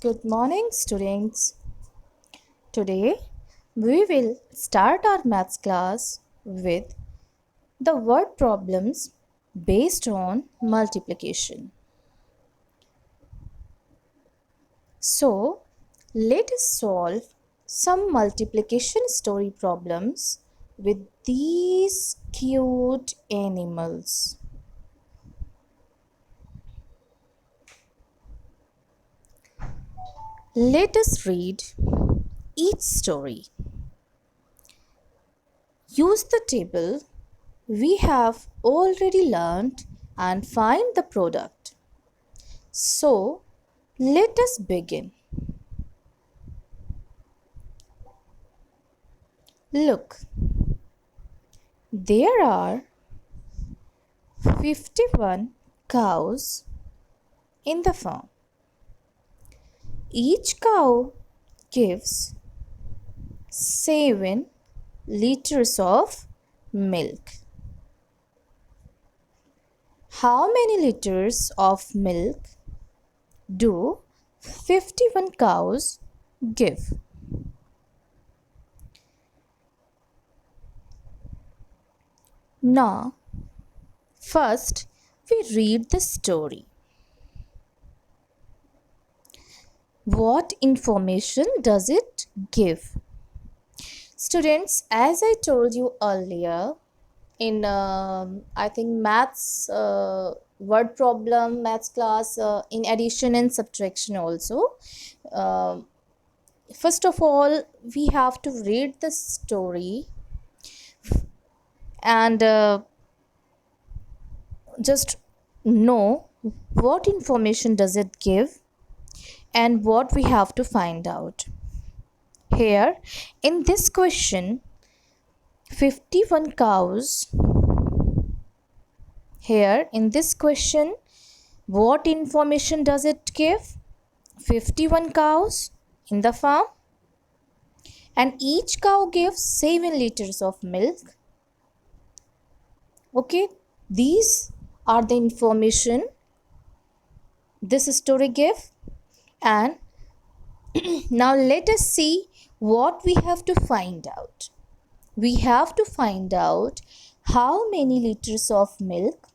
Good morning, students. Today we will start our maths class with the word problems based on multiplication. So, let us solve some multiplication story problems with these cute animals. Let us read each story. Use the table we have already learned and find the product. So, let us begin. Look, there are 51 cows in the farm. Each cow gives 7 liters of milk. How many liters of milk do 51 cows give? Now, first we read the story. What information does it give? Students, as I told you earlier, in I think maths word problem maths class, in addition and subtraction also, uh, first of all we have to read the story and just know what information does it give and what we have to find out. Here in this question, 51 cows. Here in this question, what information does it give? 51 cows in the farm, and each cow gives 7 liters of milk. Okay, these are the information this story give. And now let us see what we have to find out. We have to find out how many liters of milk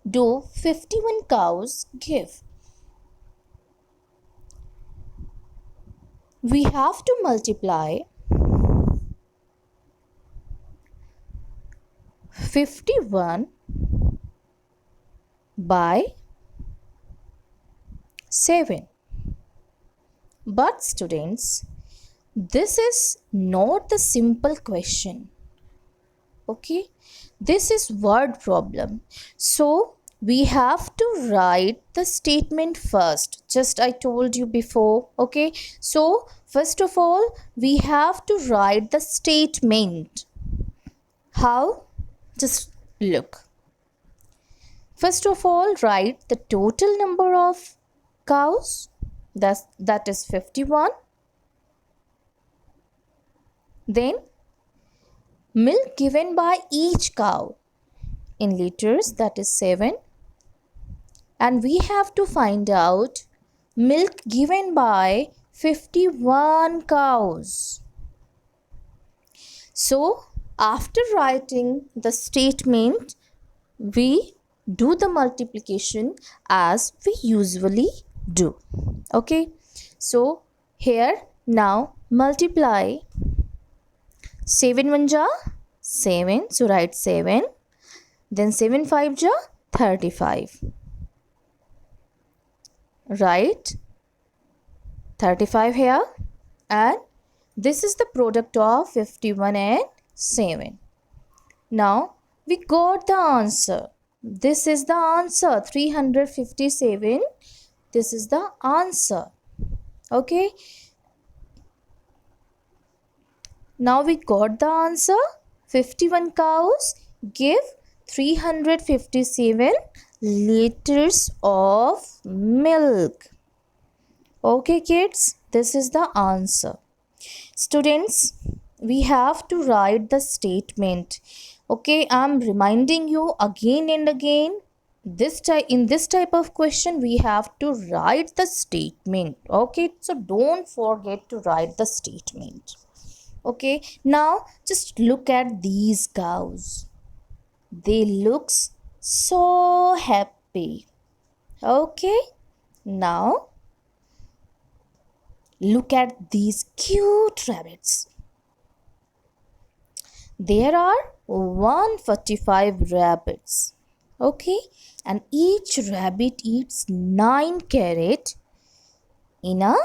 do 51 cows give. We have to multiply 51 by 7. But students, this is not the simple question. Okay, this is word problem. So we have to write the statement first. Just I told you before. Okay, so first of all we have to write the statement. How? Just look. First of all, write the total number of cows. That is 51. Then milk given by each cow in liters, that is 7. And we have to find out milk given by 51 cows. So after writing the statement, we do the multiplication as we usually do. Okay, so here now multiply 7 1 ja 7, so write 7, then 7 5 ja 35, write 35 here, and this is the product of 51 and 7. Now we got the answer. This is the answer, 357. This is the answer. Okay, now we got the answer. 51 cows give 357 liters of milk. Okay kids, this is the answer. Students, we have to write the statement. Okay, I'm reminding you again and again. in this type of question we have to write the statement. Okay, so don't forget to write the statement. Okay, now just look at these cows. They looks so happy. Okay, now look at these cute rabbits. There are 145 rabbits. Okay, and each rabbit eats 9 carrot in a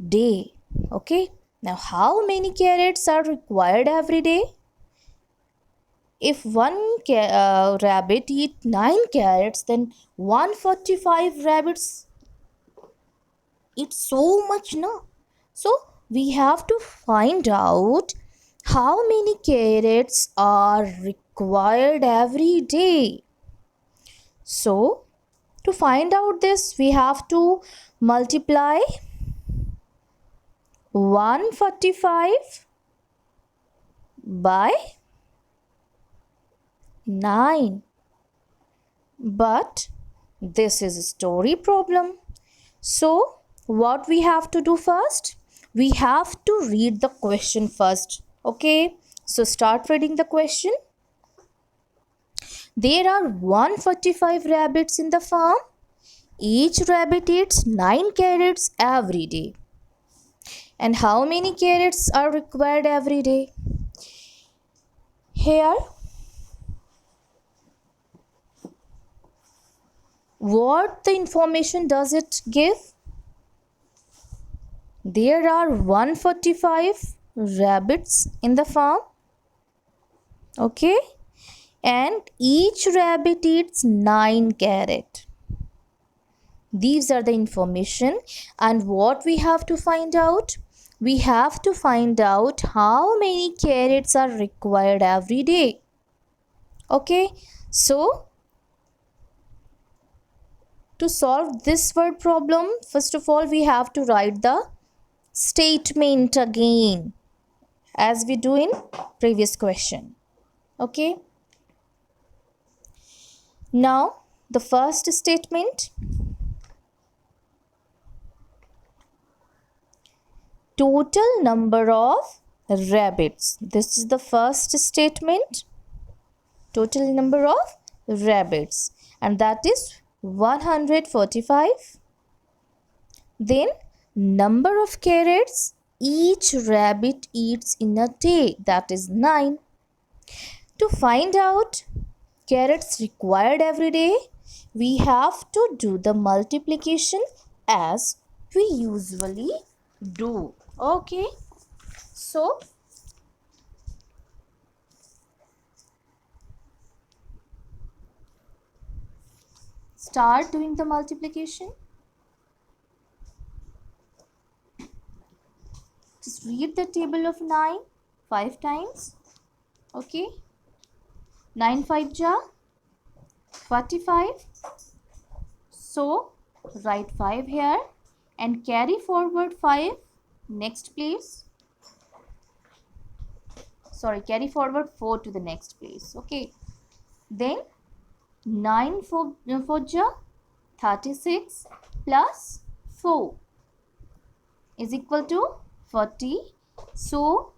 day. Okay, now how many carrots are required every day? If one rabbit eat 9 carrots, then 145 rabbits eat so much, no? So we have to find out how many carrots are required every day. So to find out this, we have to multiply 145 by 9. But this is a story problem. So what we have to do first? We have to read the question first. Okay, so start reading the question. There are 145 rabbits in the farm. Each rabbit eats 9 carrots every day. And how many carrots are required every day? Here, what the information does it give? There are 145 rabbits in the farm. Okay, and each rabbit eats 9 carrot. These are the information, and what we have to find out? We have to find out how many carrots are required every day. Okay, so to solve this word problem, first of all we have to write the statement again as we do in previous question. Okay, now the first statement, total number of rabbits. This is the first statement, total number of rabbits, and that is 145. Then number of carrots each rabbit eats in a day, that is 9. To find out carrots required every day, we have to do the multiplication as we usually do. Okay, so start doing the multiplication. Just read the table of 9 5 times. Okay, 9 5 ja 45. So write 5 here and carry forward 5 next place. Sorry, carry forward 4 to the next place. Okay, then 9 4 ja 36 plus 4 is equal to 40. So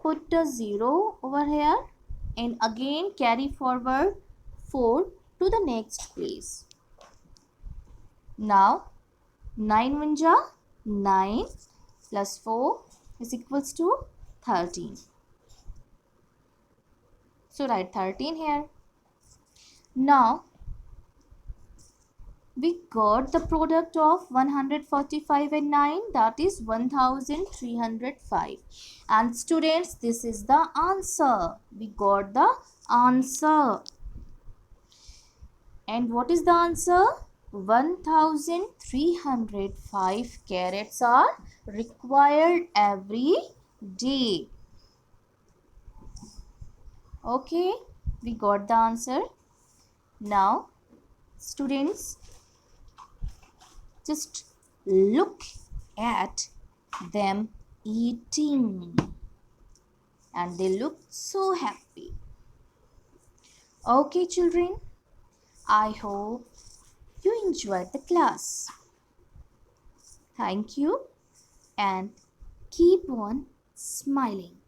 put a 0 over here and again carry forward 4 to the next place. Now 9 1 ja 9 plus 4 is equals to 13. So write 13 here. Now we got the product of 145 and 9, that is 1305. And students, this is the answer. We got the answer. And what is the answer? 1305 carrots are required every day. Okay, we got the answer. Now students, just look at them eating, and they look so happy. Okay children, I hope you enjoyed the class. Thank you and keep on smiling.